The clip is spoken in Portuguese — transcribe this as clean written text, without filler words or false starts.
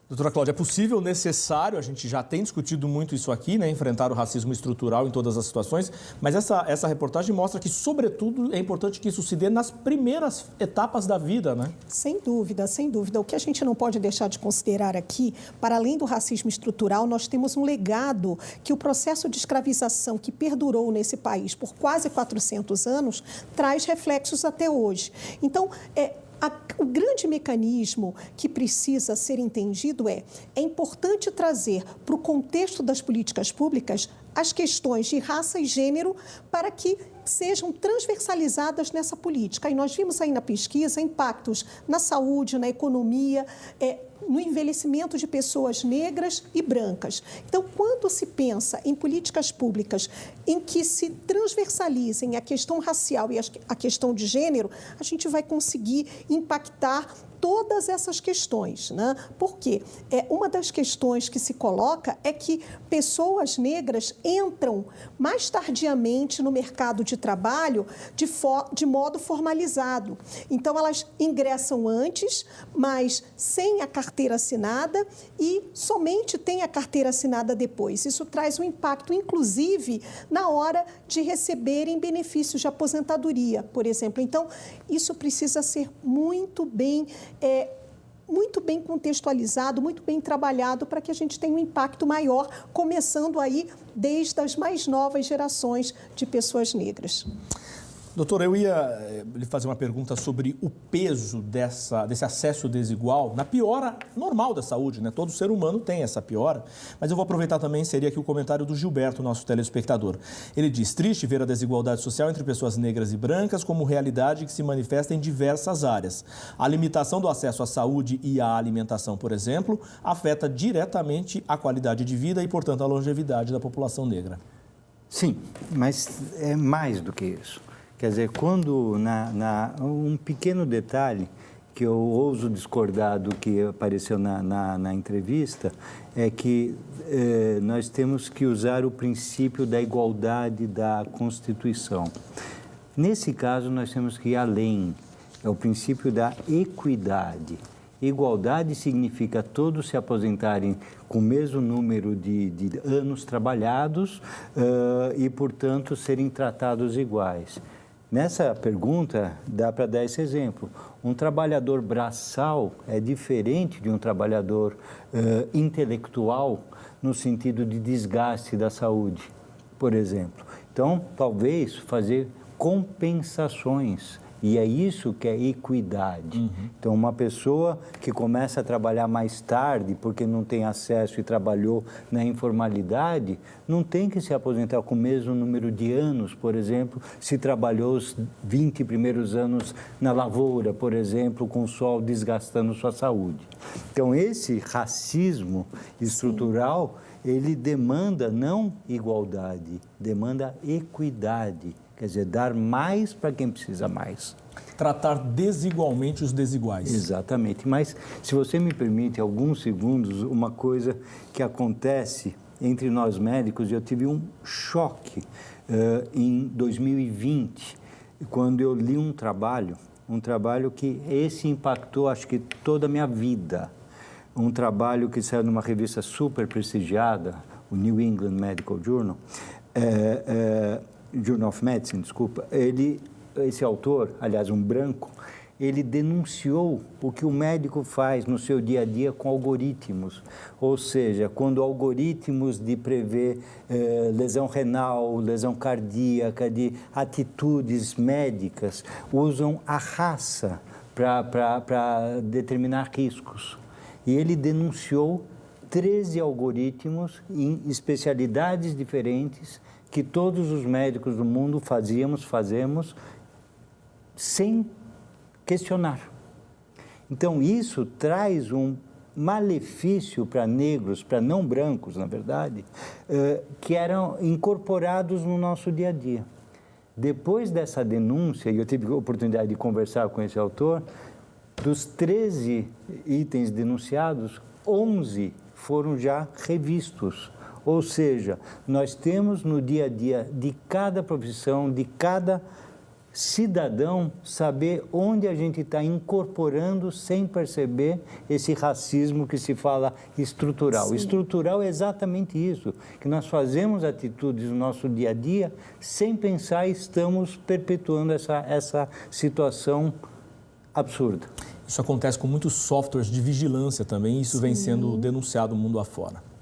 Doutora Cláudia, é possível, necessário, a gente já tem discutido muito isso aqui, né, enfrentar o racismo estrutural em todas as situações, mas essa reportagem mostra que, sobretudo, é importante que isso se dê nas primeiras etapas da vida, né? Sem dúvida, sem dúvida. O que a gente não pode deixar de considerar aqui, para além do racismo estrutural, nós temos um legado que o processo de escravização que perdurou nesse país por quase 400 anos traz reflexos até hoje. Então, o grande mecanismo que precisa ser entendido é importante trazer para o contexto das políticas públicas as questões de raça e gênero para que sejam transversalizadas nessa política. E nós vimos aí na pesquisa impactos na saúde, na economia, no envelhecimento de pessoas negras e brancas. Então, quando se pensa em políticas públicas em que se transversalizem a questão racial e a questão de gênero, a gente vai conseguir impactar todas essas questões, né? Porque uma das questões que se coloca é que pessoas negras entram mais tardiamente no mercado de trabalho de modo formalizado. Então, elas ingressam antes, mas sem a carteira assinada e somente têm a carteira assinada depois. Isso traz um impacto, inclusive, na hora de receberem benefícios de aposentadoria, por exemplo. Então, isso precisa ser muito bem contextualizado, muito bem trabalhado para que a gente tenha um impacto maior, começando aí desde as mais novas gerações de pessoas negras. Doutora, eu ia lhe fazer uma pergunta sobre o peso desse acesso desigual na piora normal da saúde, né? Todo ser humano tem essa piora, mas eu vou aproveitar também, seria aqui o comentário do Gilberto, nosso telespectador. Ele diz: triste ver a desigualdade social entre pessoas negras e brancas como realidade que se manifesta em diversas áreas. A limitação do acesso à saúde e à alimentação, por exemplo, afeta diretamente a qualidade de vida e, portanto, a longevidade da população negra. Sim, mas é mais do que isso. Quer dizer, quando um pequeno detalhe que eu ouso discordar do que apareceu na entrevista é que nós temos que usar o princípio da igualdade da Constituição. Nesse caso, nós temos que ir além, é o princípio da equidade. Igualdade significa todos se aposentarem com o mesmo número de anos trabalhados e, portanto, serem tratados iguais. Nessa pergunta, dá para dar esse exemplo. Um trabalhador braçal é diferente de um trabalhador intelectual no sentido de desgaste da saúde, por exemplo. Então, talvez fazer compensações. E é isso que é equidade. Uhum. Então, uma pessoa que começa a trabalhar mais tarde porque não tem acesso e trabalhou na informalidade, não tem que se aposentar com o mesmo número de anos, por exemplo, se trabalhou os 20 primeiros anos na lavoura, por exemplo, com o sol desgastando sua saúde. Então, esse racismo estrutural, ele demanda não igualdade, demanda equidade. Quer dizer, dar mais para quem precisa mais. Tratar desigualmente os desiguais. Exatamente. Mas, se você me permite alguns segundos, uma coisa que acontece entre nós médicos, eu tive um choque em 2020, quando eu li um trabalho que esse impactou, acho que, toda a minha vida. Um trabalho que saiu numa revista super prestigiada, o New England Medical Journal, Journal of Medicine, desculpa, esse autor, aliás, um branco, ele denunciou o que o médico faz no seu dia a dia com algoritmos, ou seja, quando algoritmos de prever lesão renal, lesão cardíaca, de atitudes médicas, usam a raça para determinar riscos. E ele denunciou 13 algoritmos em especialidades diferentes que todos os médicos do mundo fazemos sem questionar. Então, isso traz um malefício para negros, para não brancos, na verdade, que eram incorporados no nosso dia a dia. Depois dessa denúncia, e eu tive a oportunidade de conversar com esse autor, dos 13 itens denunciados, 11 foram já revistos. Ou seja, nós temos no dia a dia de cada profissão, de cada cidadão saber onde a gente está incorporando sem perceber esse racismo que se fala estrutural. Sim. Estrutural é exatamente isso, que nós fazemos atitudes no nosso dia a dia sem pensar e estamos perpetuando essa situação absurda. Isso acontece com muitos softwares de vigilância também, e isso vem sendo denunciado mundo afora.